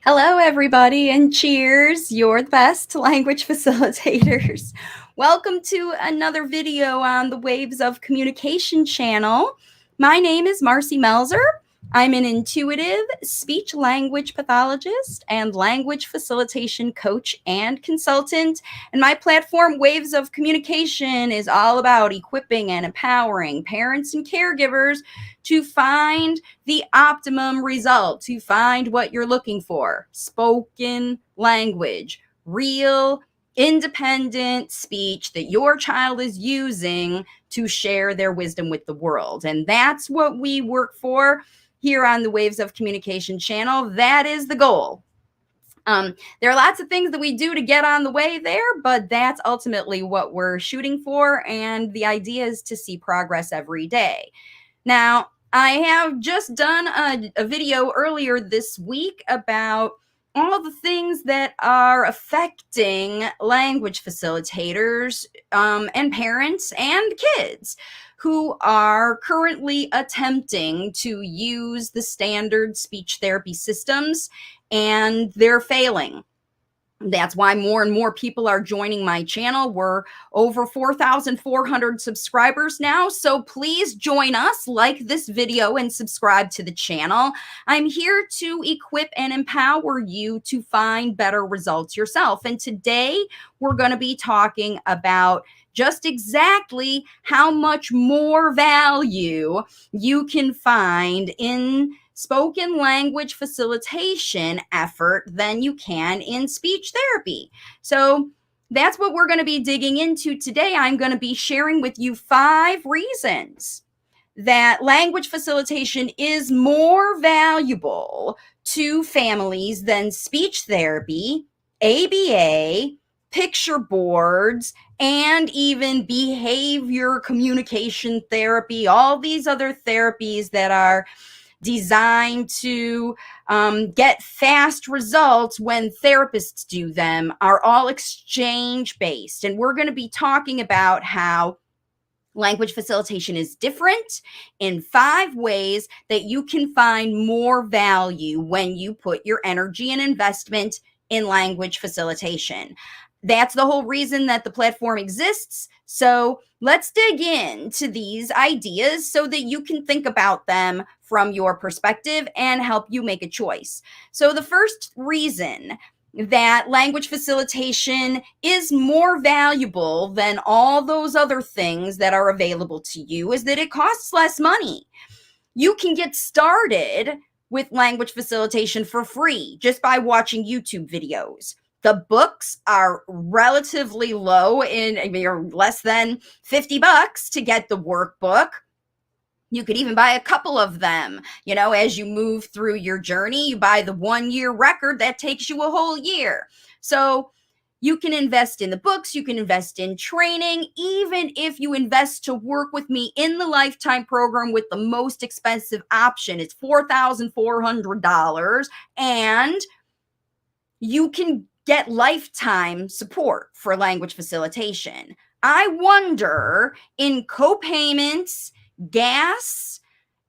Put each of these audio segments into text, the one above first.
Hello, everybody, and cheers. You're the best language facilitators. Welcome to another video on the Waves of Communication channel. My name is Marcy Melzer. I'm an intuitive speech language pathologist and language facilitation coach and consultant. And my platform, Waves of Communication, is all about equipping and empowering parents and caregivers to find the optimum result, to find what you're looking for. Spoken language, real, independent speech that your child is using to share their wisdom with the world. And that's what we work for here on the Waves of Communication channel. That is the goal. There are lots of things that we do to get on the way there, but that's ultimately what we're shooting for. And the idea is to see progress every day. Now, I have just done a video earlier this week about all the things that are affecting language facilitators and parents and kids who are currently attempting to use the standard speech therapy systems, and they're failing. That's why more and more people are joining my channel. We're over 4,400 subscribers now, so please join us, like this video, and subscribe to the channel. I'm here to equip and empower you to find better results yourself. And today we're going to be talking about just exactly how much more value you can find in spoken language facilitation effort than you can in speech therapy. So that's what we're going to be digging into today. I'm going to be sharing with you 5 reasons that language facilitation is more valuable to families than speech therapy, ABA, picture boards, and even behavior communication therapy, all these other therapies that are designed to get fast results when therapists do them are all exchange-based. And we're going to be talking about how language facilitation is different in 5 ways that you can find more value when you put your energy and investment in language facilitation. That's the whole reason that the platform exists. So let's dig into these ideas so that you can think about them from your perspective and help you make a choice. So the first reason that language facilitation is more valuable than all those other things that are available to you is that it costs less money. You can get started with language facilitation for free just by watching YouTube videos. The books are relatively low you're less than $50 to get the workbook. You could even buy a couple of them. As you move through your journey, you buy the 1-year record that takes you a whole year. So you can invest in the books, you can invest in training, even if you invest to work with me in the lifetime program with the most expensive option. It's $4,400, and you can get lifetime support for language facilitation. I wonder, in co-payments, gas,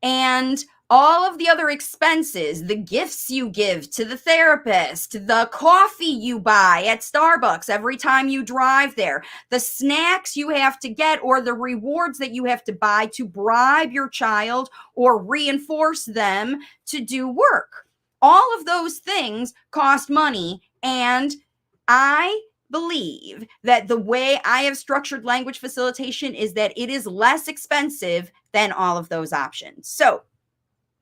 and all of the other expenses, the gifts you give to the therapist, the coffee you buy at Starbucks every time you drive there, the snacks you have to get, or the rewards that you have to buy to bribe your child or reinforce them to do work. All of those things cost money, and I believe that the way I have structured language facilitation is that it is less expensive than all of those options. So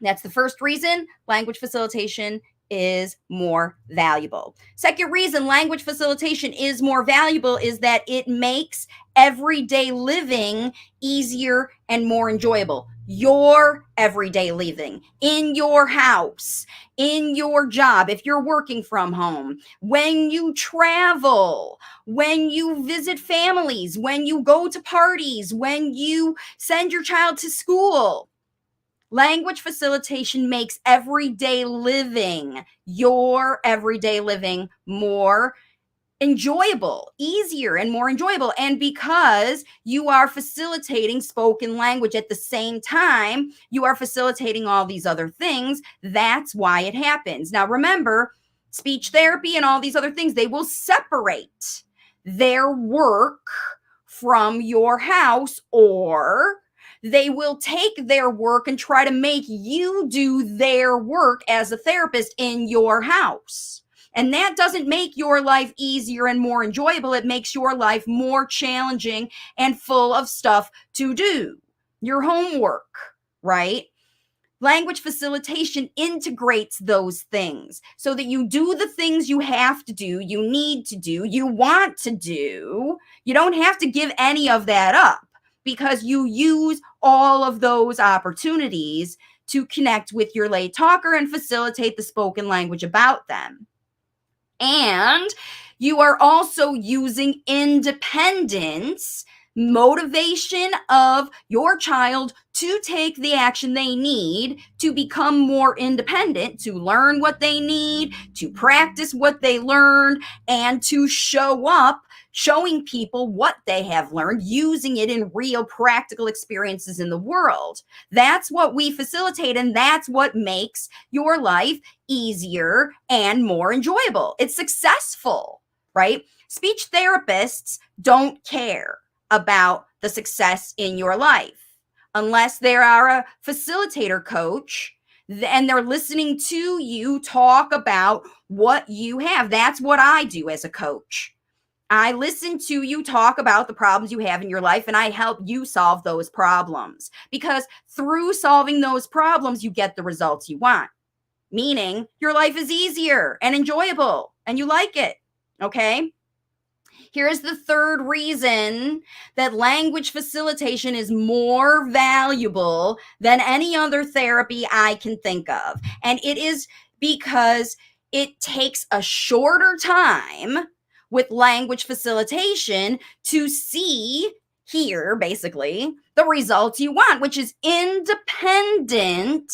that's the first reason language facilitation is more valuable. Second reason language facilitation is more valuable is that it makes everyday living easier and more enjoyable. Your everyday living in your house, in your job, if you're working from home, when you travel, when you visit families, when you go to parties, when you send your child to school. Language facilitation makes everyday living, your everyday living, more enjoyable, easier and more enjoyable. And because you are facilitating spoken language at the same time, you are facilitating all these other things. That's why it happens. Now, remember, speech therapy and all these other things, they will separate their work from your house, or they will take their work and try to make you do their work as a therapist in your house. And that doesn't make your life easier and more enjoyable. It makes your life more challenging and full of stuff to do. Your homework, right? Language facilitation integrates those things so that you do the things you have to do, you need to do, you want to do. You don't have to give any of that up because you use all of those opportunities to connect with your late talker and facilitate the spoken language about them. And you are also using independence, motivation of your child to take the action they need to become more independent, to learn what they need, to practice what they learned, and to show up, showing people what they have learned, using it in real practical experiences in the world. That's what we facilitate, and that's what makes your life easier and more enjoyable. It's successful, right? Speech therapists don't care about the success in your life unless they are a facilitator coach and they're listening to you talk about what you have. That's what I do as a coach. I listen to you talk about the problems you have in your life, and I help you solve those problems, because through solving those problems, you get the results you want, meaning your life is easier and enjoyable and you like it. Okay. Here's the third reason that language facilitation is more valuable than any other therapy I can think of. And it is because it takes a shorter time with language facilitation to see here, basically, the results you want, which is independent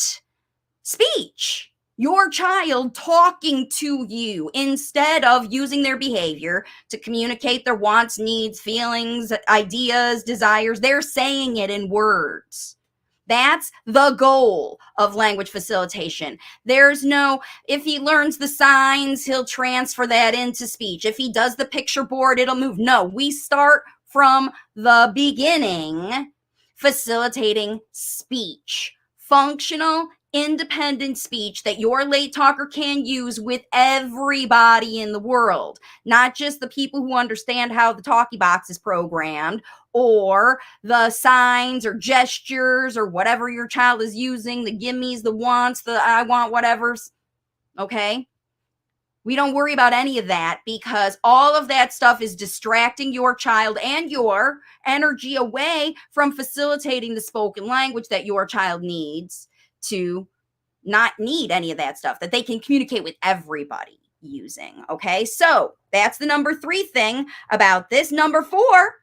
speech. Your child talking to you instead of using their behavior to communicate their wants, needs, feelings, ideas, desires. They're saying it in words. That's the goal of language facilitation. There's no, if he learns the signs, he'll transfer that into speech. If he does the picture board, it'll move. No, we start from the beginning, facilitating speech, functional, independent speech that your late talker can use with everybody in the world, not just the people who understand how the talkie box is programmed, or the signs or gestures or whatever your child is using, the gimmes, the wants, the I want whatevers. Okay? We don't worry about any of that, because all of that stuff is distracting your child and your energy away from facilitating the spoken language that your child needs to not need any of that stuff, that they can communicate with everybody using. Okay, so that's the number 3 thing about this. Number 4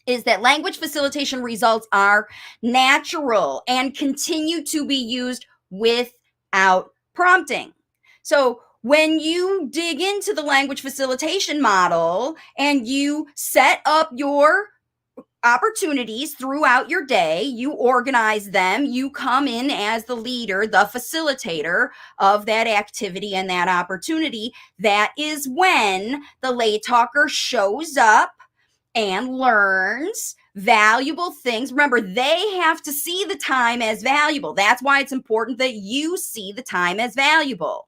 is that language facilitation results are natural and continue to be used without prompting. So when you dig into the language facilitation model and you set up your opportunities throughout your day, you organize them, you come in as the leader, the facilitator of that activity and that opportunity, that is when the lay talker shows up and learns valuable things. Remember, they have to see the time as valuable. That's why it's important that you see the time as valuable.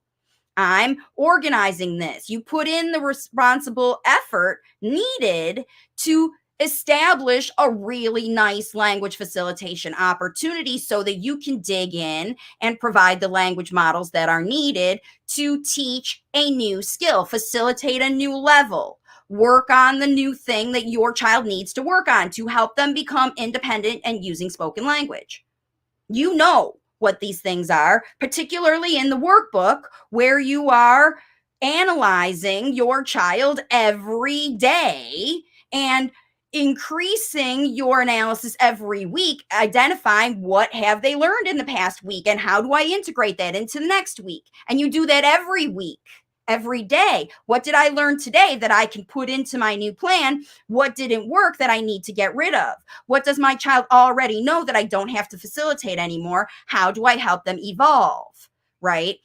I'm organizing this. You put in the responsible effort needed to establish a really nice language facilitation opportunity so that you can dig in and provide the language models that are needed to teach a new skill, facilitate a new level, work on the new thing that your child needs to work on to help them become independent and using spoken language. You know what these things are, particularly in the workbook where you are analyzing your child every day and increasing your analysis every week, identifying what have they learned in the past week and how do I integrate that into the next week. And you do that every week, every day. What did I learn today that I can put into my new plan? What didn't work that I need to get rid of? What does my child already know that I don't have to facilitate anymore? How do I help them evolve, right?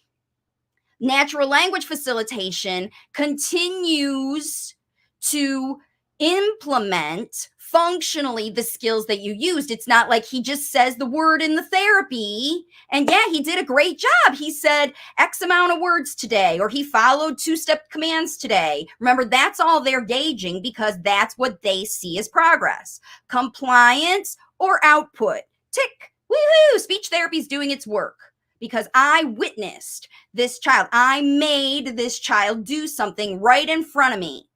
Natural language facilitation continues to implement functionally the skills that you used. It's not like he just says the word in the therapy and yeah, he did a great job. He said X amount of words today, or he followed 2-step commands today. Remember, that's all they're gauging because that's what they see as progress. Compliance or output. Tick, woohoo, speech therapy is doing its work because I witnessed this child. I made this child do something right in front of me.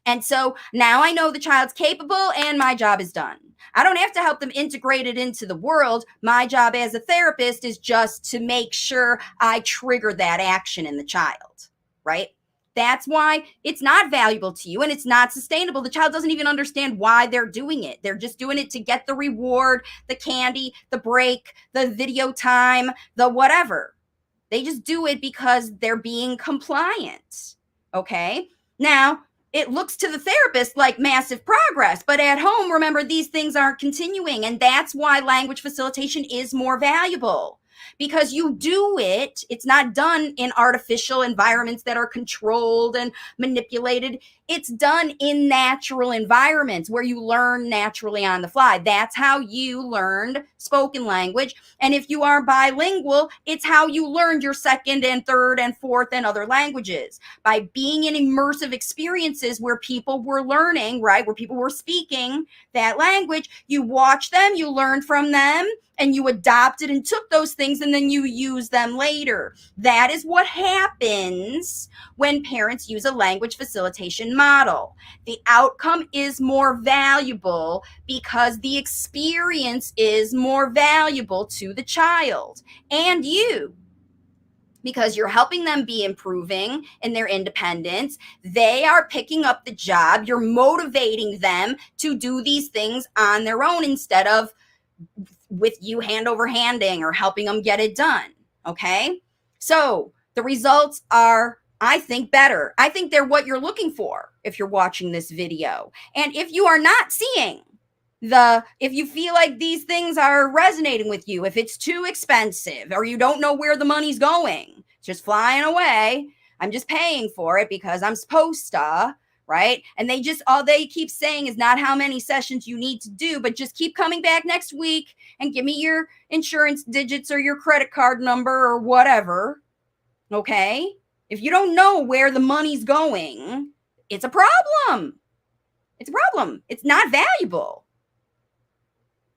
And so now I know the child's capable and my job is done. I don't have to help them integrate it into the world. My job as a therapist is just to make sure I trigger that action in the child, right? That's why it's not valuable to you and it's not sustainable. The child doesn't even understand why they're doing it. They're just doing it to get the reward, the candy, the break, the video time, the whatever. They just do it because they're being compliant, okay? Now, it looks to the therapist like massive progress, but at home, remember, these things aren't continuing. And that's why language facilitation is more valuable because you do it. It's not done in artificial environments that are controlled and manipulated. It's done in natural environments where you learn naturally on the fly. That's how you learned spoken language. And if you are bilingual, it's how you learned your second and third and fourth and other languages, by being in immersive experiences where people were learning, right? Where people were speaking that language. You watch them, you learn from them, and you adopted and took those things and then you use them later. That is what happens when parents use a language facilitation model. The outcome is more valuable because the experience is more valuable to the child and you, because you're helping them be improving in their independence. They are picking up the job. You're motivating them to do these things on their own instead of with you hand over handing or helping them get it done. Okay. So the results are, I think, better. I think they're what you're looking for if you're watching this video. And if you are not seeing if you feel like these things are resonating with you, if it's too expensive or you don't know where the money's going, it's just flying away. I'm just paying for it because I'm supposed to, right? And all they keep saying is not how many sessions you need to do, but just keep coming back next week and give me your insurance digits or your credit card number or whatever. Okay. If you don't know where the money's going, it's a problem. It's a problem. It's not valuable.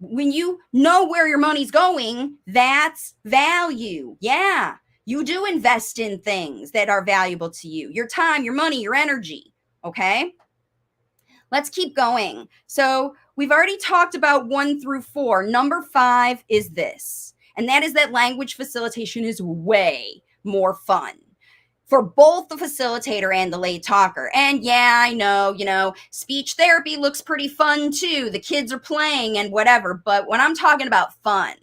When you know where your money's going, that's value. Yeah. You do invest in things that are valuable to you, your time, your money, your energy. Okay. Let's keep going. So we've already talked about 1 through 4. Number 5 is this, and that is that language facilitation is way more fun for both the facilitator and the lay talker. And yeah, I know, speech therapy looks pretty fun too. The kids are playing and whatever. But when I'm talking about fun,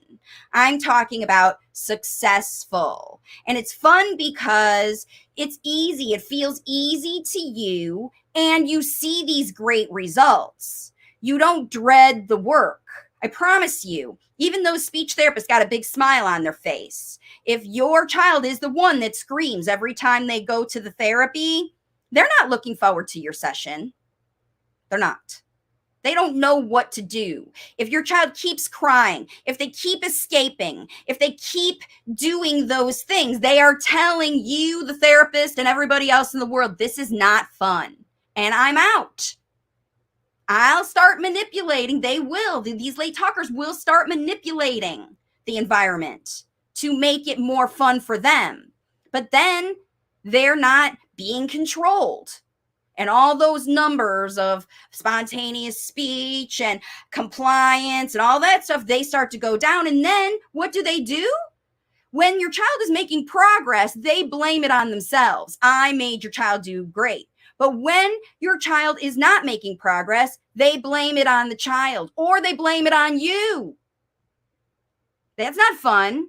I'm talking about successful. And it's fun because it's easy. It feels easy to you. And you see these great results. You don't dread the work. I promise you, even those speech therapists got a big smile on their face. If your child is the one that screams every time they go to the therapy, they're not looking forward to your session. They're not. They don't know what to do. If your child keeps crying, if they keep escaping, if they keep doing those things, they are telling you, the therapist, and everybody else in the world, this is not fun. And I'm out. I'll start manipulating. They will. These late talkers will start manipulating the environment to make it more fun for them. But then they're not being controlled. And all those numbers of spontaneous speech and compliance and all that stuff, they start to go down. And then what do? When your child is making progress, they blame it on themselves. I made your child do great. But when your child is not making progress, they blame it on the child or they blame it on you. That's not fun.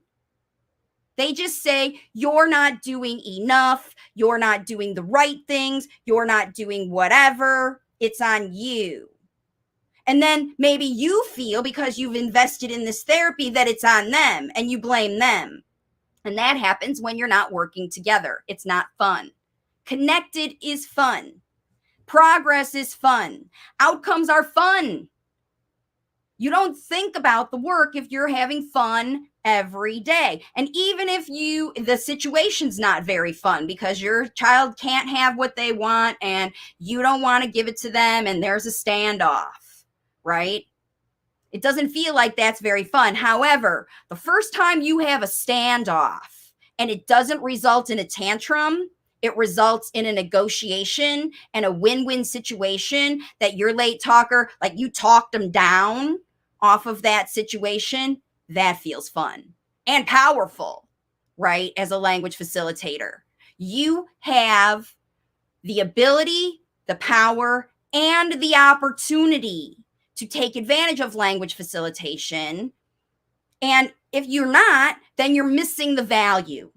They just say, you're not doing enough. You're not doing the right things. You're not doing whatever. It's on you. And then maybe you feel, because you've invested in this therapy, that it's on them and you blame them. And that happens when you're not working together. It's not fun. Connected is fun. Progress is fun. Outcomes are fun. You don't think about the work if you're having fun every day. And even if the situation's not very fun because your child can't have what they want and you don't want to give it to them and there's a standoff, right? It doesn't feel like that's very fun. However, the first time you have a standoff and it doesn't result in a tantrum, it results in a negotiation and a win-win situation that your late talker, like you talked them down off of that situation, that feels fun and powerful, right? As a language facilitator, you have the ability, the power, and the opportunity to take advantage of language facilitation. And if you're not, then you're missing the value.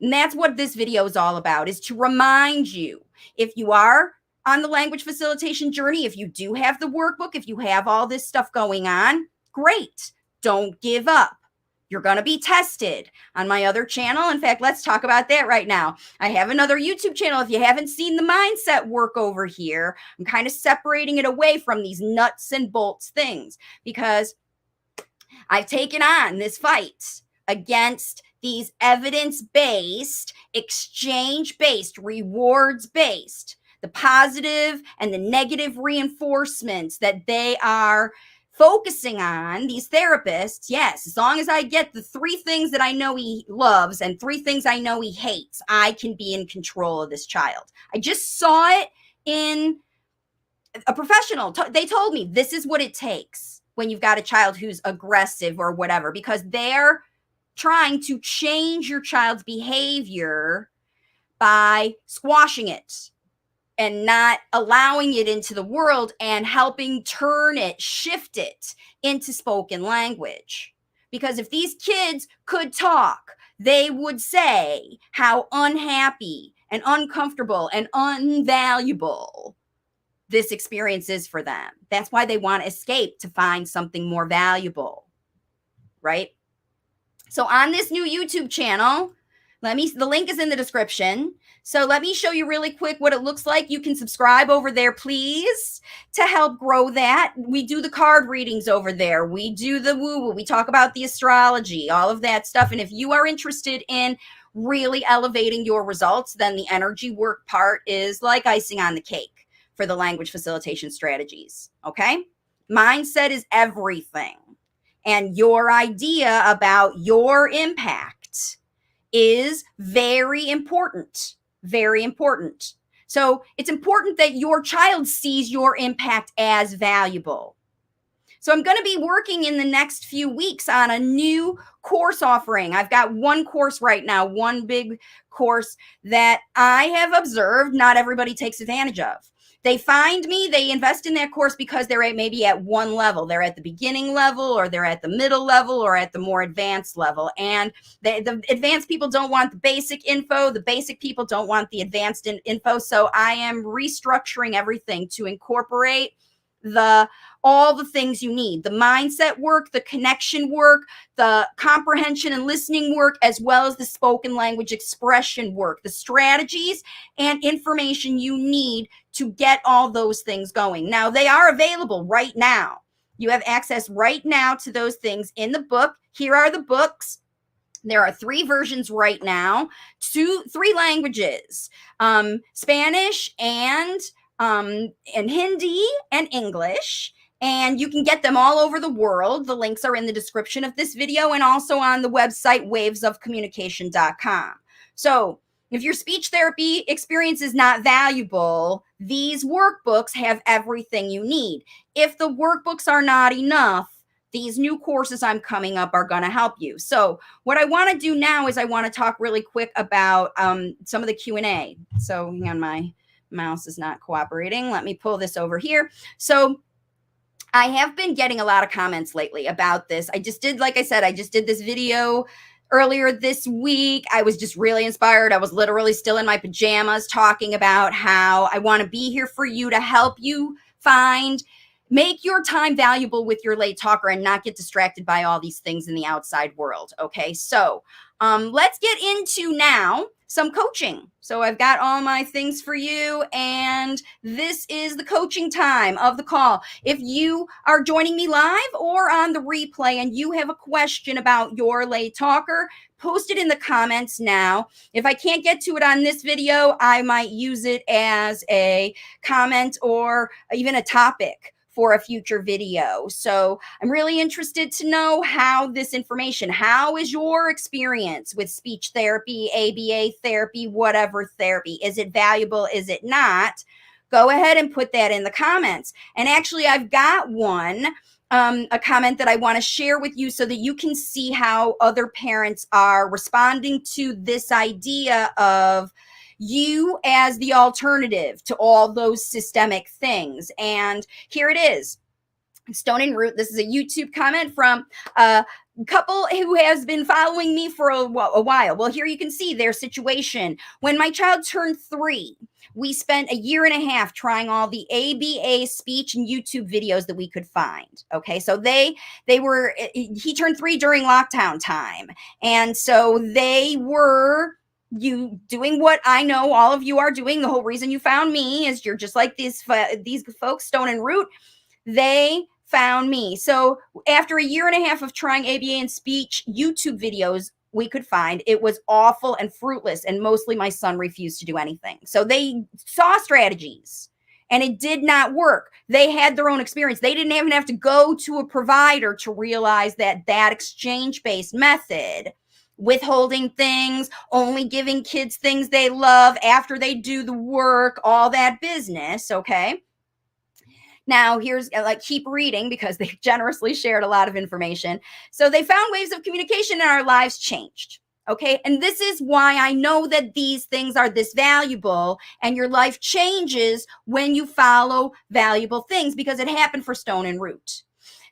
And that's what this video is all about, is to remind you, if you are on the language facilitation journey, if you do have the workbook, if you have all this stuff going on, great. Don't give up. You're going to be tested on my other channel. In fact, let's talk about that right now. I have another YouTube channel. If you haven't seen the mindset work over here, I'm kind of separating it away from these nuts and bolts things because I've taken on this fight against these evidence-based, exchange-based, rewards-based, the positive and the negative reinforcements that they are focusing on, these therapists. Yes, as long as I get the 3 things that I know he loves and 3 things I know he hates, I can be in control of this child. I just saw it in a professional. They told me this is what it takes when you've got a child who's aggressive or whatever, because they're trying to change your child's behavior by squashing it and not allowing it into the world and helping turn it, shift it into spoken language. Because if these kids could talk, they would say how unhappy and uncomfortable and unvaluable this experience is for them. That's why they want to escape, to find something more valuable, right? So on this new YouTube channel, the link is in the description. So let me show you really quick what it looks like. You can subscribe over there, please, to help grow that. We do the card readings over there. We do the woo-woo. We talk about the astrology, all of that stuff. And if you are interested in really elevating your results, then the energy work part is like icing on the cake for the language facilitation strategies, okay? Mindset is everything. And your idea about your impact is very important, very important. So it's important that your child sees your impact as valuable. So I'm going to be working in the next few weeks on a new course offering. I've got one course right now, one big course that I have observed not everybody takes advantage of. They find me, they invest in that course because they're maybe at one level. They're at the beginning level, or they're at the middle level, or at the more advanced level. And the advanced people don't want the basic info. The basic people don't want the advanced info. So I am restructuring everything to incorporate all the things you need: the mindset work, the connection work, the comprehension and listening work, as well as the spoken language expression work, the strategies and information you need to get all those things going. Now, they are available right now. You have access right now to those things in the book. Here are the books. There are 3 versions right now, 3 languages, Spanish and Hindi and English. And you can get them all over the world. The links are in the description of this video and also on the website wavesofcommunication.com. So if your speech therapy experience is not valuable, these workbooks have everything you need. If the workbooks are not enough, these new courses I'm coming up are going to help you. So what I want to do now is I want to talk really quick about some of the Q&A. So hang on, my mouse is not cooperating. Let me pull this over here. So I have been getting a lot of comments lately about this. Like I said, I just did this video earlier this week. I was just really inspired. I was literally still in my pajamas talking about how I want to be here for you to help you make your time valuable with your late talker and not get distracted by all these things in the outside world. Okay. So Let's get into now some coaching. So I've got all my things for you, and this is the coaching time of the call. If you are joining me live or on the replay and you have a question about your late talker, post it in the comments now. If I can't get to it on this video, I might use it as a comment or even a topic for a future video. So I'm really interested to know how this information, how is your experience with speech therapy, ABA therapy, whatever therapy? Is it valuable? Is it not? Go ahead and put that in the comments. And actually, I've got one, a comment that I want to share with you so that you can see how other parents are responding to this idea of you as the alternative to all those systemic things. And here it is. Stone and Root. This is a YouTube comment from a couple who has been following me for a while. Well, here you can see their situation. When my child turned 3, we spent a year and a half trying all the ABA speech and YouTube videos that we could find. Okay, so he turned 3 during lockdown time. And so they were doing what I know all of you are doing. The whole reason you found me is you're just like these folks, Stone and Root. They found me. So after a year and a half of trying ABA and speech YouTube videos we could find, it was awful and fruitless, and mostly my son refused to do anything. So they saw strategies and it did not work. They had their own experience. They didn't even have to go to a provider to realize that exchange-based method, withholding things, only giving kids things they love after they do the work, all that business, okay? Now, here's keep reading because they generously shared a lot of information. So they found ways of communication and our lives changed. Okay. And this is why I know that these things are this valuable, and your life changes when you follow valuable things, because it happened for Stone and Root.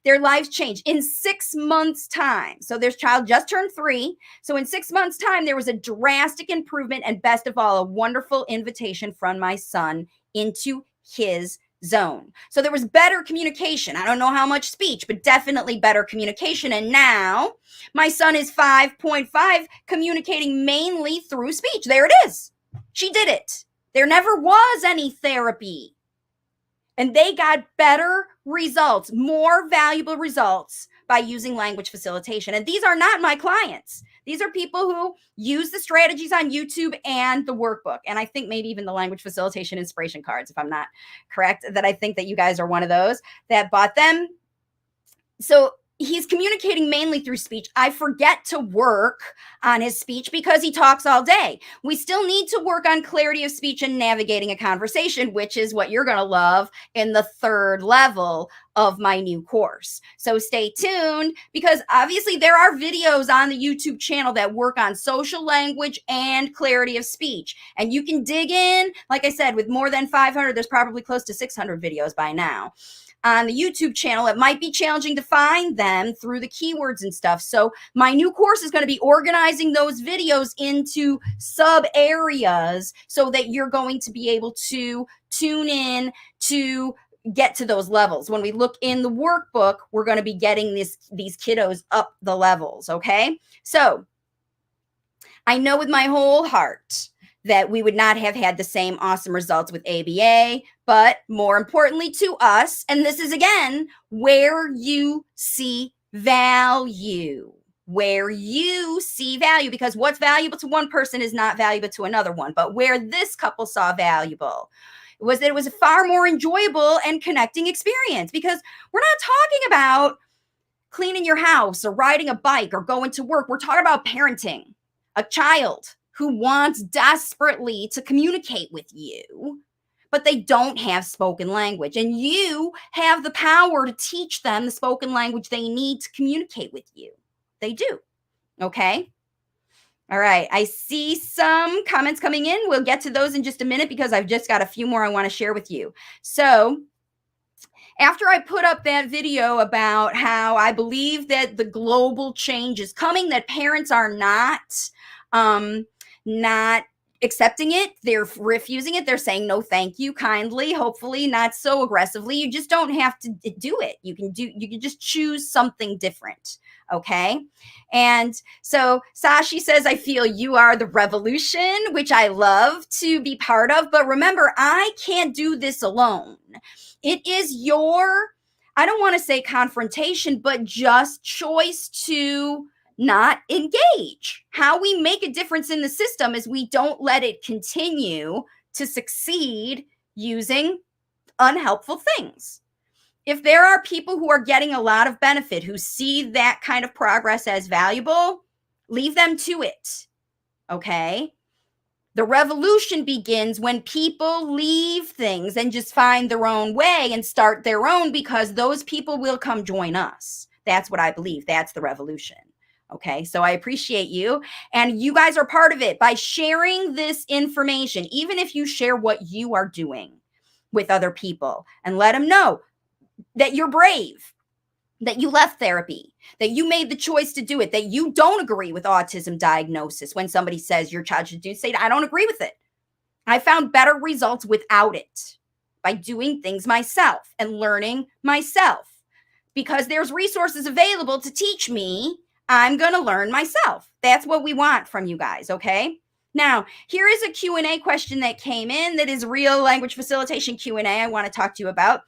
Their lives changed in 6 months' time. So their child just turned 3. So in 6 months' time, there was a drastic improvement, and best of all, a wonderful invitation from my son into his zone. So there was better communication. I don't know how much speech, but definitely better communication. And now my son is 5.5, communicating mainly through speech. There it is. She did it. There never was any therapy. And they got better results, more valuable results by using language facilitation. And these are not my clients. These are people who use the strategies on YouTube and the workbook. And I think maybe even the language facilitation inspiration cards, if I'm not correct, that I think that you guys are one of those that bought them. So he's communicating mainly through speech. I forget to work on his speech because he talks all day. We still need to work on clarity of speech and navigating a conversation, which is what you're going to love in the 3rd level of my new course. So stay tuned, because obviously there are videos on the YouTube channel that work on social language and clarity of speech. And you can dig in, like I said, with more than 500, there's probably close to 600 videos by now. On the YouTube channel, it might be challenging to find them through the keywords and stuff. So my new course is going to be organizing those videos into sub areas so that you're going to be able to tune in to get to those levels. When we look in the workbook, we're going to be getting these kiddos up the levels. Okay. So I know with my whole heart that we would not have had the same awesome results with ABA, but more importantly to us, and this is again, where you see value, because what's valuable to one person is not valuable to another one. But where this couple saw valuable was that it was a far more enjoyable and connecting experience, because we're not talking about cleaning your house or riding a bike or going to work. We're talking about parenting a child who wants desperately to communicate with you, but they don't have spoken language. And you have the power to teach them the spoken language they need to communicate with you. They do. Okay? All right. I see some comments coming in. We'll get to those in just a minute, because I've just got a few more I want to share with you. So after I put up that video about how I believe that the global change is coming, that parents are not accepting it, they're refusing it, they're saying no thank you kindly, hopefully not so aggressively. You just don't have to do it. You can just choose something different. Okay. And so Sashi says, I feel you are the revolution, which I love to be part of. But remember, I can't do this alone. It is your, I don't want to say confrontation, but just choice to not engage. How we make a difference in the system is we don't let it continue to succeed using unhelpful things. If there are people who are getting a lot of benefit, who see that kind of progress as valuable, leave them to it. Okay? The revolution begins when people leave things and just find their own way and start their own, because those people will come join us. That's what I believe. That's the revolution. Okay, so I appreciate you. And you guys are part of it by sharing this information, even if you share what you are doing with other people, and let them know that you're brave, that you left therapy, that you made the choice to do it, that you don't agree with autism diagnosis. When somebody says your child should do, say, I don't agree with it. I found better results without it by doing things myself and learning myself, because there's resources available to teach me. I'm going to learn myself. That's what we want from you guys, okay? Now, here is a Q&A question that came in that is real language facilitation Q&A I want to talk to you about.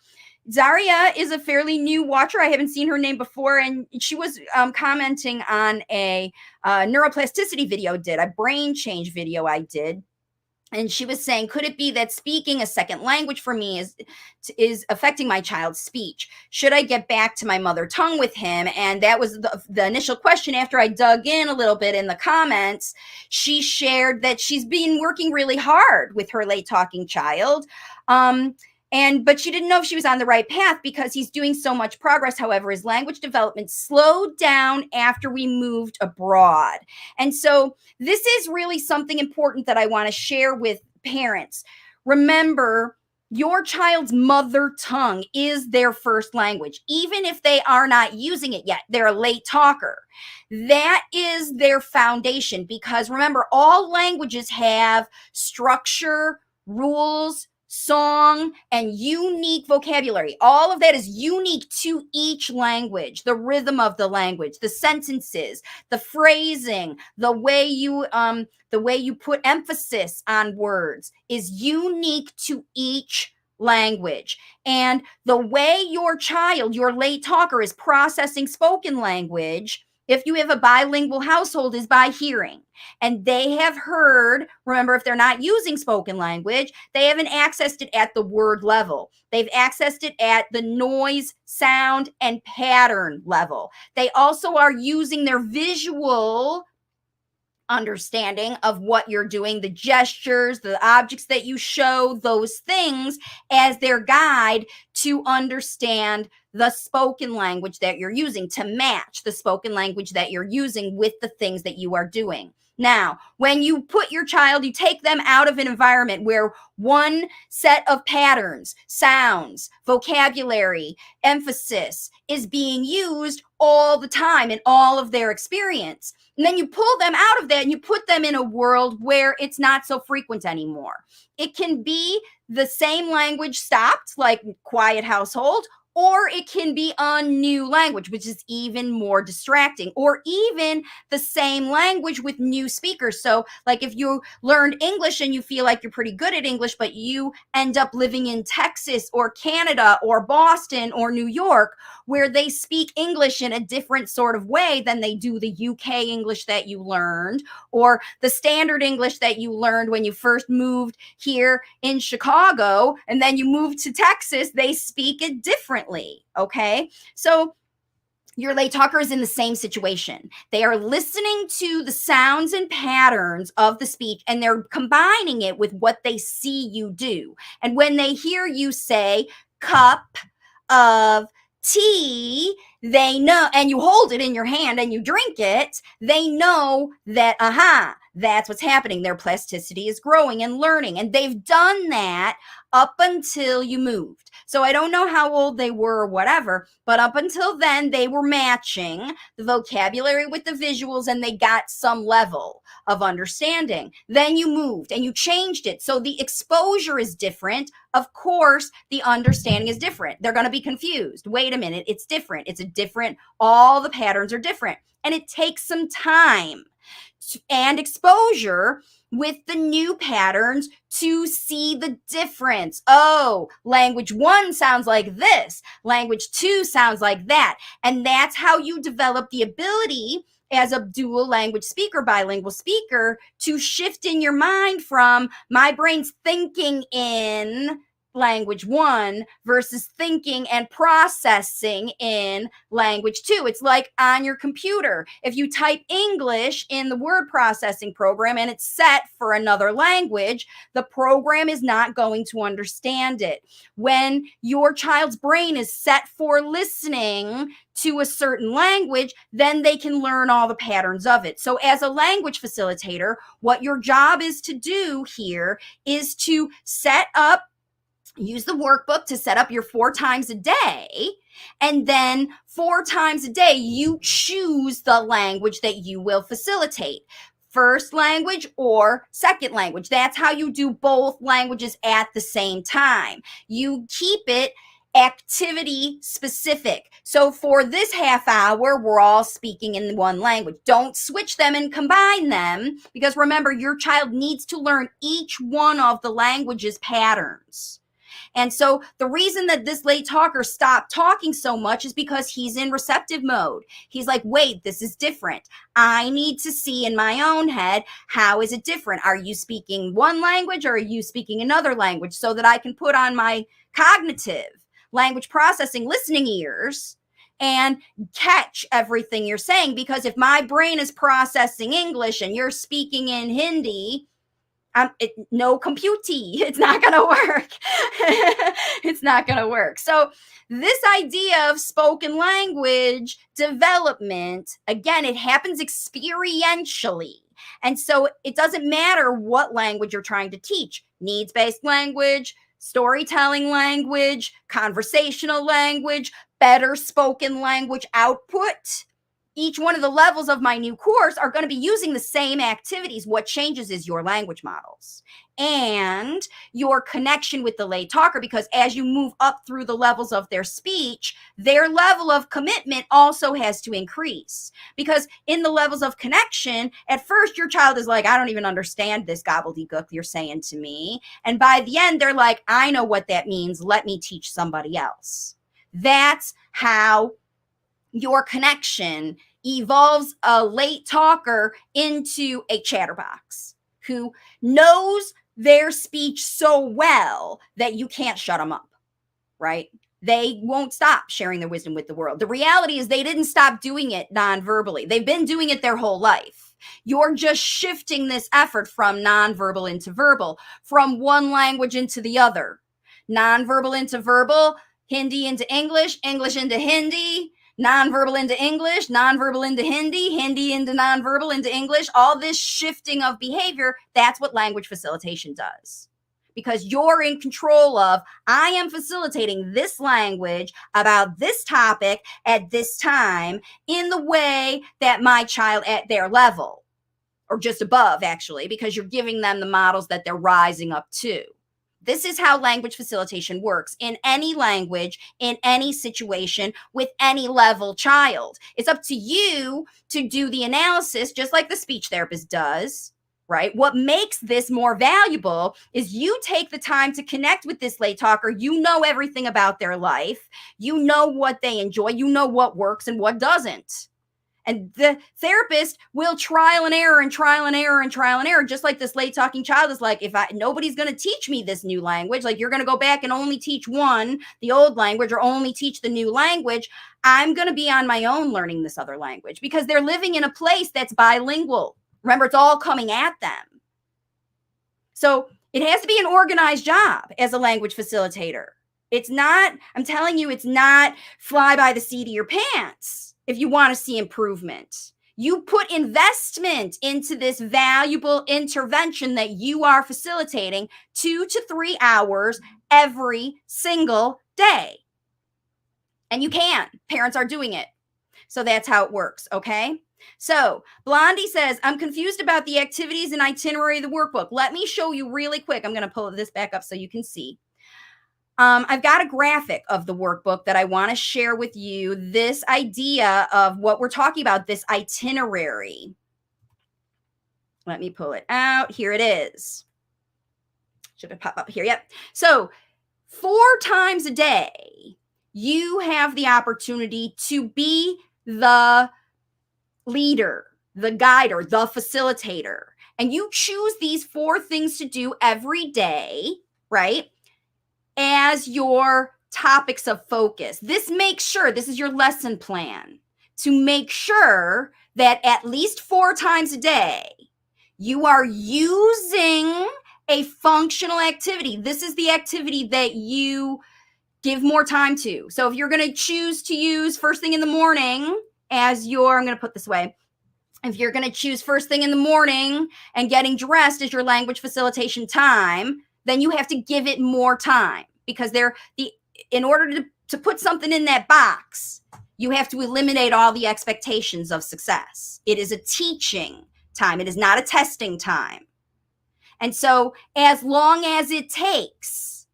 Zaria is a fairly new watcher. I haven't seen her name before, and she was commenting on a neuroplasticity video a brain change video I did. And she was saying, could it be that speaking a second language for me is affecting my child's speech? Should I get back to my mother tongue with him? And that was the initial question. After I dug in a little bit in the comments, she shared that she's been working really hard with her late talking child. But she didn't know if she was on the right path because he's doing so much progress. However, his language development slowed down after we moved abroad. And so this is really something important that I want to share with parents. Remember, your child's mother tongue is their first language. Even if they are not using it yet, they're a late talker. That is their foundation, because remember, all languages have structure, rules, song, and unique vocabulary. All of that is unique to each language. The rhythm of the language, the sentences, the phrasing, the way you put emphasis on words is unique to each language. And the way your child, your late talker, is processing spoken language, if you have a bilingual household, is by hearing. And they have heard, remember, if they're not using spoken language, they haven't accessed it at the word level. They've accessed it at the noise, sound, and pattern level. They also are using their visual understanding of what you're doing, the gestures, the objects that you show, those things as their guide to understand the spoken language that you're using, to match the spoken language that you're using with the things that you are doing. Now, when you put your child, you take them out of an environment where one set of patterns, sounds, vocabulary, emphasis is being used all the time in all of their experience. And then you pull them out of that and you put them in a world where it's not so frequent anymore. It can be the same language stopped, like quiet household, or it can be a new language, which is even more distracting, or even the same language with new speakers. So like if you learned English and you feel like you're pretty good at English, but you end up living in Texas or Canada or Boston or New York, where they speak English in a different sort of way than they do the UK English that you learned, or the standard English that you learned when you first moved here in Chicago, and then you moved to Texas, they speak it differently. Okay, so your late talker is in the same situation. They are listening to the sounds and patterns of the speech, and they're combining it with what they see you do. And when they hear you say cup of tea, they know, and you hold it in your hand and you drink it, they know that, aha, That's what's happening. Their plasticity is growing and learning. And they've done that up until you moved. So I don't know how old they were or whatever, but up until then, they were matching the vocabulary with the visuals and they got some level of understanding. Then you moved and you changed it. So the exposure is different. Of course, the understanding is different. They're going to be confused. Wait a minute, it's different. It's a different, all the patterns are different. And it takes some time and exposure with the new patterns to see the difference. Oh, language 1 sounds like this. Language 2 sounds like that. And that's how you develop the ability as a dual language speaker, bilingual speaker, to shift in your mind from my brain's thinking in language 1 versus thinking and processing in language 2. It's like on your computer. If you type English in the word processing program and it's set for another language, the program is not going to understand it. When your child's brain is set for listening to a certain language, then they can learn all the patterns of it. So as a language facilitator, what your job is to do here is to use the workbook to set up your 4 times a day. And then 4 times a day, you choose the language that you will facilitate. First language or second language. That's how you do both languages at the same time. You keep it activity specific. So for this half hour, we're all speaking in one language. Don't switch them and combine them, because remember, your child needs to learn each one of the language's patterns. And so the reason that this late talker stopped talking so much is because he's in receptive mode. He's like, wait, this is different. I need to see in my own head, how is it different? Are you speaking one language or are you speaking another language, so that I can put on my cognitive language processing listening ears and catch everything you're saying? Because if my brain is processing English and you're speaking in Hindi, no computey. It's not going to work. It's not going to work. So this idea of spoken language development, again, it happens experientially. And so it doesn't matter what language you're trying to teach. Needs-based language, storytelling language, conversational language, better spoken language output. Each one of the levels of my new course are going to be using the same activities. What changes is your language models and your connection with the late talker, because as you move up through the levels of their speech, their level of commitment also has to increase. Because in the levels of connection, at first your child is like, I don't even understand this gobbledygook you're saying to me. And by the end, they're like, I know what that means. Let me teach somebody else. That's how your connection evolves a late talker into a chatterbox who knows their speech so well that you can't shut them up, right? They won't stop sharing their wisdom with the world. The reality is they didn't stop doing it non-verbally. They've been doing it their whole life. You're just shifting this effort from non-verbal into verbal, from one language into the other. Non-verbal into verbal, Hindi into English, English into Hindi, non-verbal into English, non-verbal into Hindi, Hindi into non-verbal into English. All this shifting of behavior, that's what language facilitation does. Because you're in control of, I am facilitating this language about this topic at this time in the way that my child at their level, or just above actually, because you're giving them the models that they're rising up to. This is how language facilitation works in any language, in any situation, with any level child. It's up to you to do the analysis, just like the speech therapist does, right? What makes this more valuable is you take the time to connect with this late talker. You know everything about their life. You know what they enjoy. You know what works and what doesn't. And the therapist will trial and error and trial and error and trial and error, just like this late talking child is like, nobody's going to teach me this new language. Like, you're going to go back and only teach the old language, or only teach the new language. I'm going to be on my own learning this other language, because they're living in a place that's bilingual. Remember, it's all coming at them. So it has to be an organized job as a language facilitator. It's not, I'm telling you, it's not fly by the seat of your pants. If you want to see improvement, You put investment into this valuable intervention that you are facilitating 2 to 3 hours every single day. And you can. Parents are doing it. So that's how it works, okay? So Blondie says, I'm confused about the activities and itinerary of the workbook. Let me show you really quick. I'm going to pull this back up so you can see. I've got a graphic of the workbook that I want to share with you. This idea of what we're talking about, this itinerary. Let me pull it out. Here it is. Should it pop up here? Yep. So 4 times a day, you have the opportunity to be the leader, the guider, the facilitator. And you choose these 4 things to do every day, right? As your topics of focus. This makes sure, this is your lesson plan, to make sure that at least 4 times a day, you are using a functional activity. This is the activity that you give more time to. So if you're going to choose to use first thing in the morning as your, I'm going to put this away. If you're going to choose first thing in the morning and getting dressed as your language facilitation time, then you have to give it more time, because in order to put something in that box, you have to eliminate all the expectations of success. It is a teaching time. It is not a testing time. And so as long as it takes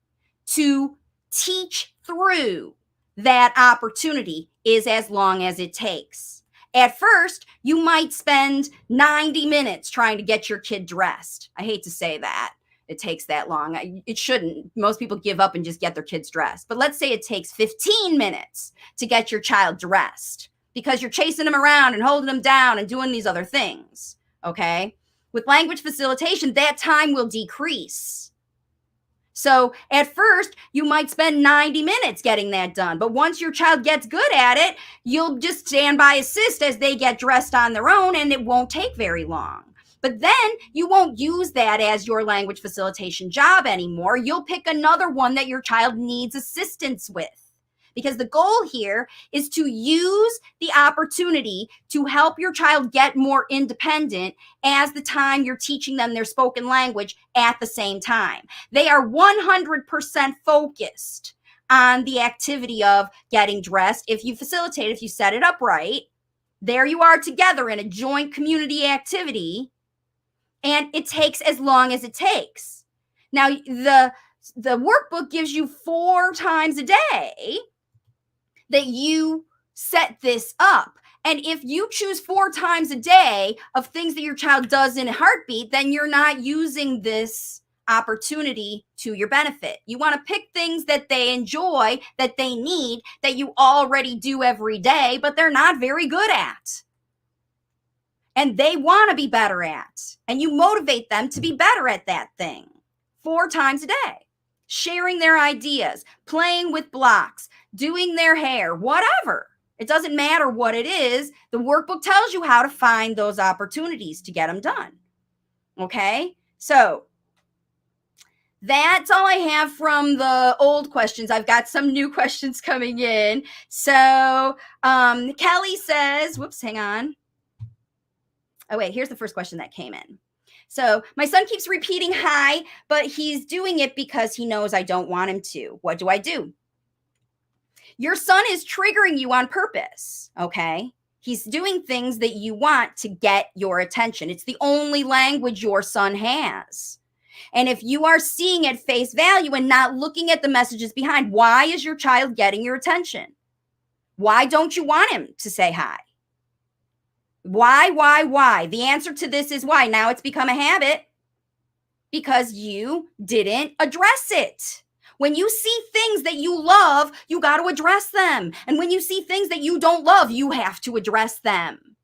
to teach through that opportunity is as long as it takes. At first, you might spend 90 minutes trying to get your kid dressed. I hate to say that it takes that long. It shouldn't. Most people give up and just get their kids dressed. But let's say it takes 15 minutes to get your child dressed because you're chasing them around and holding them down and doing these other things, okay? With language facilitation, that time will decrease. So at first, you might spend 90 minutes getting that done. But once your child gets good at it, you'll just stand by assist as they get dressed on their own, and it won't take very long. But then you won't use that as your language facilitation job anymore. You'll pick another one that your child needs assistance with. Because the goal here is to use the opportunity to help your child get more independent as the time you're teaching them their spoken language at the same time. They are 100% focused on the activity of getting dressed. If you facilitate, if you set it up right, there you are together in a joint community activity, and it takes as long as it takes. Now, the workbook gives you 4 times a day that you set this up. And if you choose 4 times a day of things that your child does in a heartbeat, then you're not using this opportunity to your benefit. You want to pick things that they enjoy, that they need, that you already do every day, but they're not very good at. And they want to be better at. And you motivate them to be better at that thing 4 times a day. Sharing their ideas, playing with blocks, doing their hair, whatever. It doesn't matter what it is. The workbook tells you how to find those opportunities to get them done. Okay? So that's all I have from the old questions. I've got some new questions coming in. So Kelly says, whoops, hang on. Oh, wait, here's the first question that came in. So my son keeps repeating hi, but he's doing it because he knows I don't want him to. What do I do? Your son is triggering you on purpose, okay? He's doing things that you want to get your attention. It's the only language your son has. And if you are seeing at face value and not looking at the messages behind, why is your child getting your attention? Why don't you want him to say hi? Why? The answer to this is why. Now it's become a habit because you didn't address it. When you see things that you love, you got to address them. And when you see things that you don't love, you have to address them.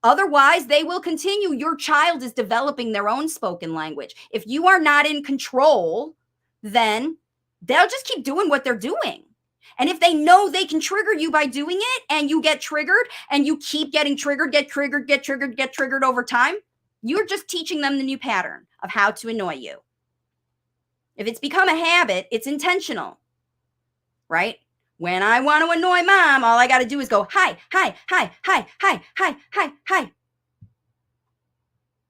Otherwise, they will continue. Your child is developing their own spoken language. If you are not in control, then they'll just keep doing what they're doing. And if they know they can trigger you by doing it and you get triggered and you keep getting triggered, get triggered over time, you're just teaching them the new pattern of how to annoy you. If it's become a habit, it's intentional, right? When I want to annoy mom, all I got to do is go, hi, hi, hi, hi, hi, hi, hi, hi.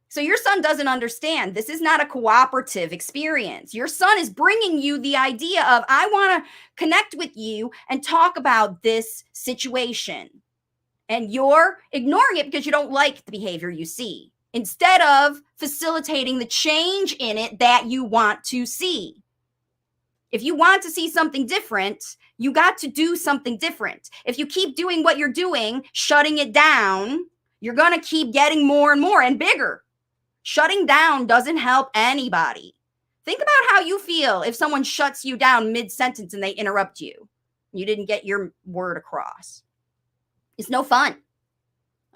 So your son doesn't understand. This is not a cooperative experience. Your son is bringing you the idea of, I want to connect with you and talk about this situation. And you're ignoring it because you don't like the behavior you see, instead of facilitating the change in it that you want to see. If you want to see something different, you got to do something different. If you keep doing what you're doing, shutting it down, you're going to keep getting more and more and bigger. Shutting down doesn't help anybody. Think about how you feel if someone shuts you down mid-sentence and they interrupt you. You didn't get your word across. It's no fun.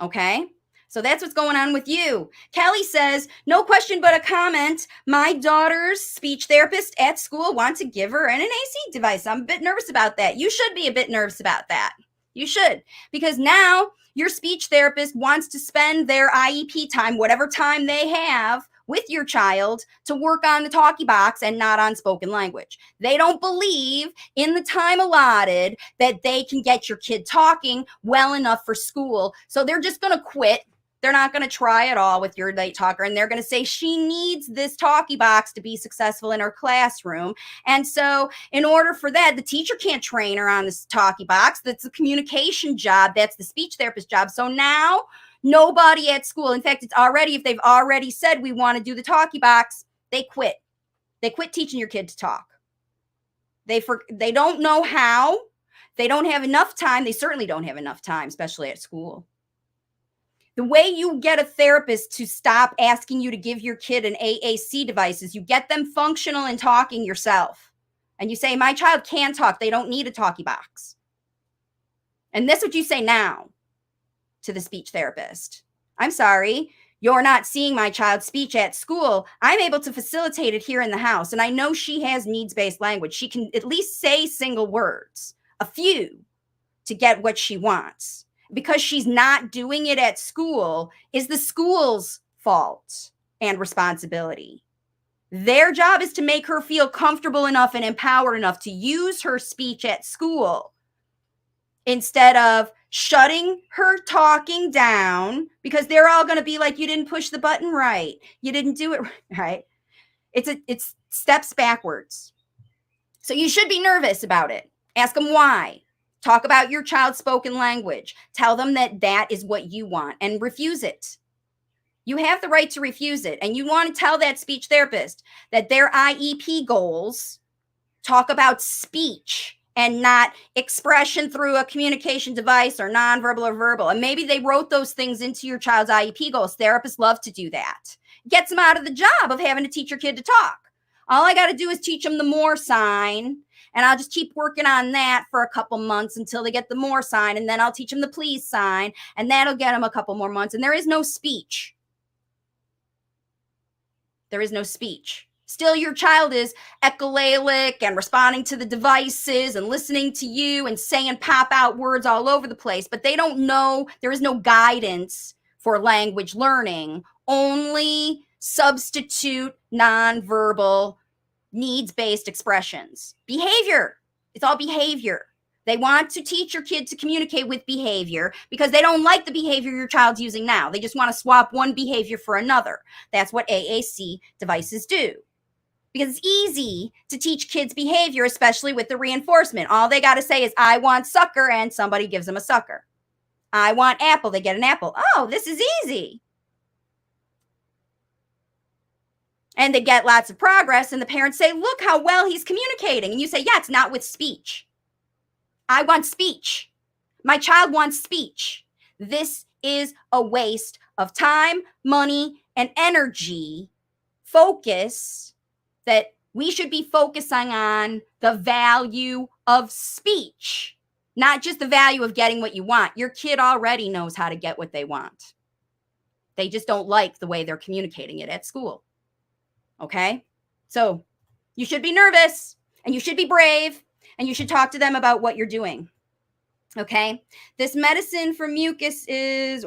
Okay? So that's what's going on with you. Kelly says, no question but a comment. My daughter's speech therapist at school wants to give her an AC device. I'm a bit nervous about that. You should be a bit nervous about that. You should, because now your speech therapist wants to spend their IEP time, whatever time they have, with your child to work on the talkie box and not on spoken language. They don't believe in the time allotted that they can get your kid talking well enough for school. So they're just going to quit. They're not going to try at all with your late talker. And they're going to say she needs this talkie box to be successful in her classroom. And so in order for that, the teacher can't train her on this talkie box. That's a communication job. That's the speech therapist job. So now nobody at school, in fact, it's already, if they've already said we want to do the talkie box, they quit. They quit teaching your kid to talk. They don't know how. They don't have enough time. They certainly don't have enough time, especially at school. The way you get a therapist to stop asking you to give your kid an AAC device is you get them functional in talking yourself. And you say, my child can talk. They don't need a talkie box. And this is what you say now to the speech therapist. I'm sorry, you're not seeing my child's speech at school. I'm able to facilitate it here in the house. And I know she has needs-based language. She can at least say single words, a few, to get what she wants. Because she's not doing it at school is the school's fault and responsibility. Their job is to make her feel comfortable enough and empowered enough to use her speech at school instead of shutting her talking down, because they're all going to be like, you didn't push the button right. You didn't do it right. It's steps backwards. So you should be nervous about it. Ask them why. Talk about your child's spoken language. Tell them that that is what you want and refuse it. You have the right to refuse it. And you want to tell that speech therapist that their IEP goals talk about speech and not expression through a communication device or nonverbal or verbal. And maybe they wrote those things into your child's IEP goals. Therapists love to do that. Gets them out of the job of having to teach your kid to talk. All I got to do is teach them the more sign. And I'll just keep working on that for a couple months until they get the more sign. And then I'll teach them the please sign. And that'll get them a couple more months. And there is no speech. There is no speech. Still, your child is echolalic and responding to the devices and listening to you and saying pop out words all over the place. But they don't know. There is no guidance for language learning. Only substitute nonverbal needs-based expressions. Behavior. It's all behavior. They want to teach your kid to communicate with behavior because they don't like the behavior your child's using now. They just want to swap one behavior for another. That's what AAC devices do. Because it's easy to teach kids behavior, especially with the reinforcement. All they got to say is, I want sucker, and somebody gives them a sucker. I want apple, they get an apple. Oh, this is easy. And they get lots of progress, and the parents say, look how well he's communicating. And you say, yeah, it's not with speech. I want speech. My child wants speech. This is a waste of time, money, and energy. Focus that we should be focusing on the value of speech, not just the value of getting what you want. Your kid already knows how to get what they want. They just don't like the way they're communicating it at school. Okay? So you should be nervous, and you should be brave, and you should talk to them about what you're doing. Okay? This medicine for mucus is,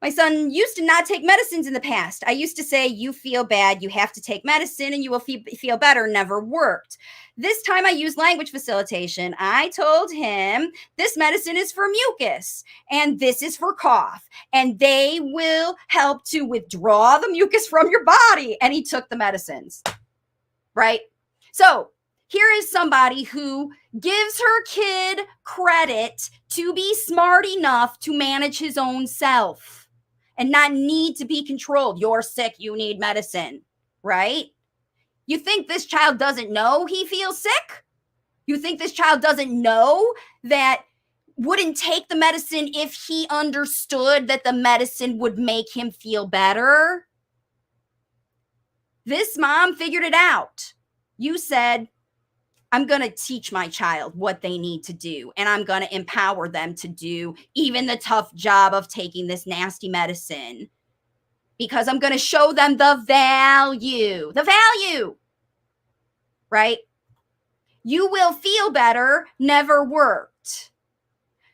My son used to not take medicines in the past. I used to say, you feel bad, you have to take medicine and you will feel better. Never worked. This time I used language facilitation. I told him this medicine is for mucus and this is for cough, and they will help to withdraw the mucus from your body. And he took the medicines, right? So here is somebody who gives her kid credit to be smart enough to manage his own self and not need to be controlled. You're sick, you need medicine, right? You think this child doesn't know he feels sick? You think this child doesn't know that wouldn't take the medicine if he understood that the medicine would make him feel better? This mom figured it out. You said, I'm going to teach my child what they need to do, and I'm going to empower them to do even the tough job of taking this nasty medicine, because I'm going to show them the value, right? You will feel better never worked.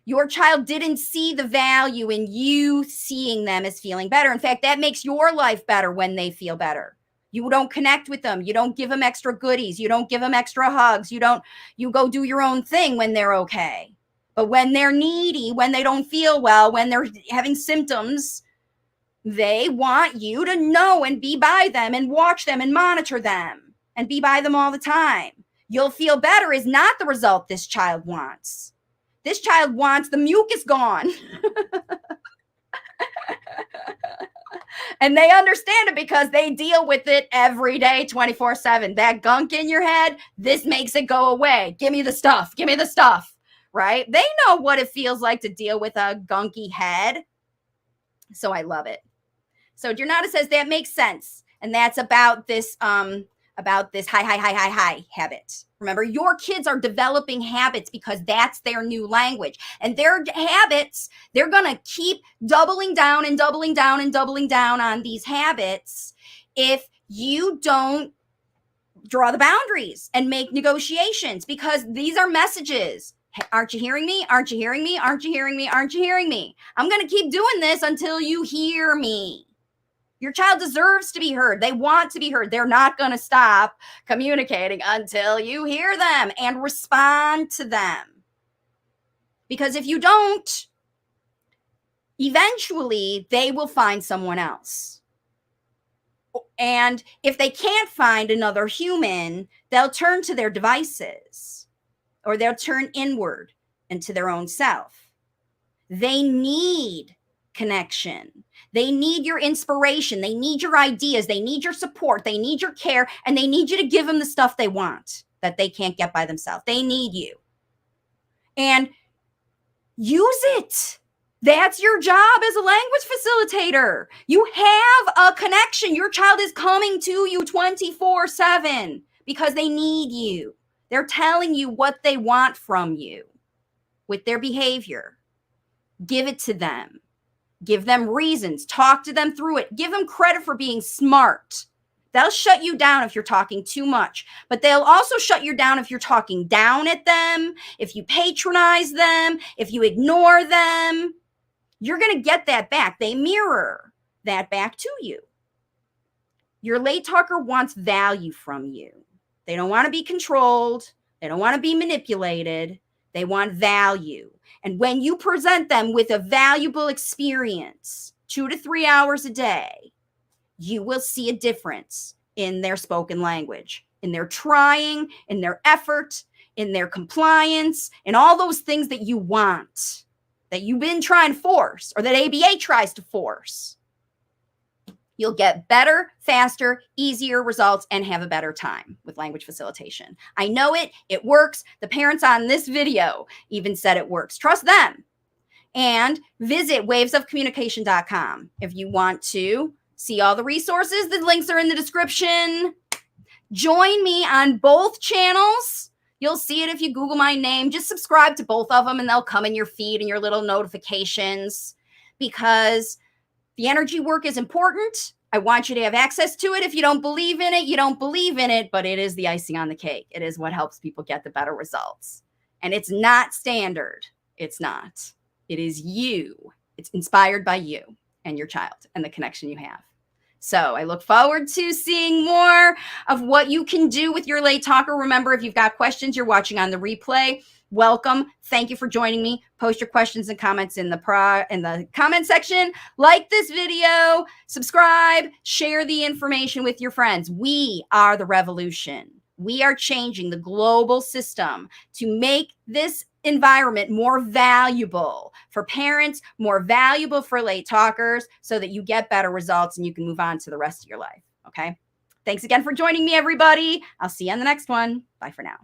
Your child didn't see the value in you seeing them as feeling better. In fact, that makes your life better when they feel better. You don't connect with them. You don't give them extra goodies. You don't give them extra hugs. You go do your own thing when they're okay. But when they're needy, when they don't feel well, when they're having symptoms, they want you to know and be by them and watch them and monitor them and be by them all the time. You'll feel better is not the result this child wants. This child wants the mucus gone. And they understand it because they deal with it every day, 24/7. That gunk in your head, this makes it go away. Give me the stuff, right? They know what it feels like to deal with a gunky head. So I love it. So Jornada says that makes sense. And that's about this high habit. Remember, your kids are developing habits because that's their new language. And their habits, they're going to keep doubling down on these habits if you don't draw the boundaries and make negotiations, because these are messages. Hey, aren't you hearing me? Aren't you hearing me? Aren't you hearing me? Aren't you hearing me? I'm going to keep doing this until you hear me. Your child deserves to be heard. They want to be heard. They're not going to stop communicating until you hear them and respond to them. Because if you don't, eventually they will find someone else. And if they can't find another human, they'll turn to their devices, or they'll turn inward into their own self. They need connection. They need your inspiration. They need your ideas. They need your support. They need your care. And they need you to give them the stuff they want that they can't get by themselves. They need you. And use it. That's your job as a language facilitator. You have a connection. Your child is coming to you 24/7 because they need you. They're telling you what they want from you with their behavior. Give it to them. Give them reasons. Talk to them through it. Give them credit for being smart. They'll shut you down if you're talking too much, but they'll also shut you down if you're talking down at them, if you patronize them, if you ignore them. You're going to get that back. They mirror that back to you. Your late talker wants value from you. They don't want to be controlled. They don't want to be manipulated. They want value. And when you present them with a valuable experience, 2 to 3 hours a day, you will see a difference in their spoken language, in their trying, in their effort, in their compliance, and all those things that you want, that you've been trying to force, or that ABA tries to force. You'll get better, faster, easier results and have a better time with language facilitation. I know it. It works. The parents on this video even said it works. Trust them. And visit wavesofcommunication.com if you want to see all the resources. The links are in the description. Join me on both channels. You'll see it if you Google my name. Just subscribe to both of them and they'll come in your feed and your little notifications, because the energy work is important. I want you to have access to it. If you don't believe in it, you don't believe in it, but it is the icing on the cake. It is what helps people get the better results. And it's not standard. It's not. It is you. It's inspired by you. and your child and the connection you have. So I look forward to seeing more of what you can do with your late talker. Remember, if you've got questions, you're watching on the replay. Welcome. Thank you for joining me. Post your questions and comments in the comment section. Like this video, subscribe, share the information with your friends. We are the revolution. We are changing the global system to make this environment more valuable for parents, more valuable for late talkers, so that you get better results and you can move on to the rest of your life. Okay. Thanks again for joining me, everybody. I'll see you on the next one. Bye for now.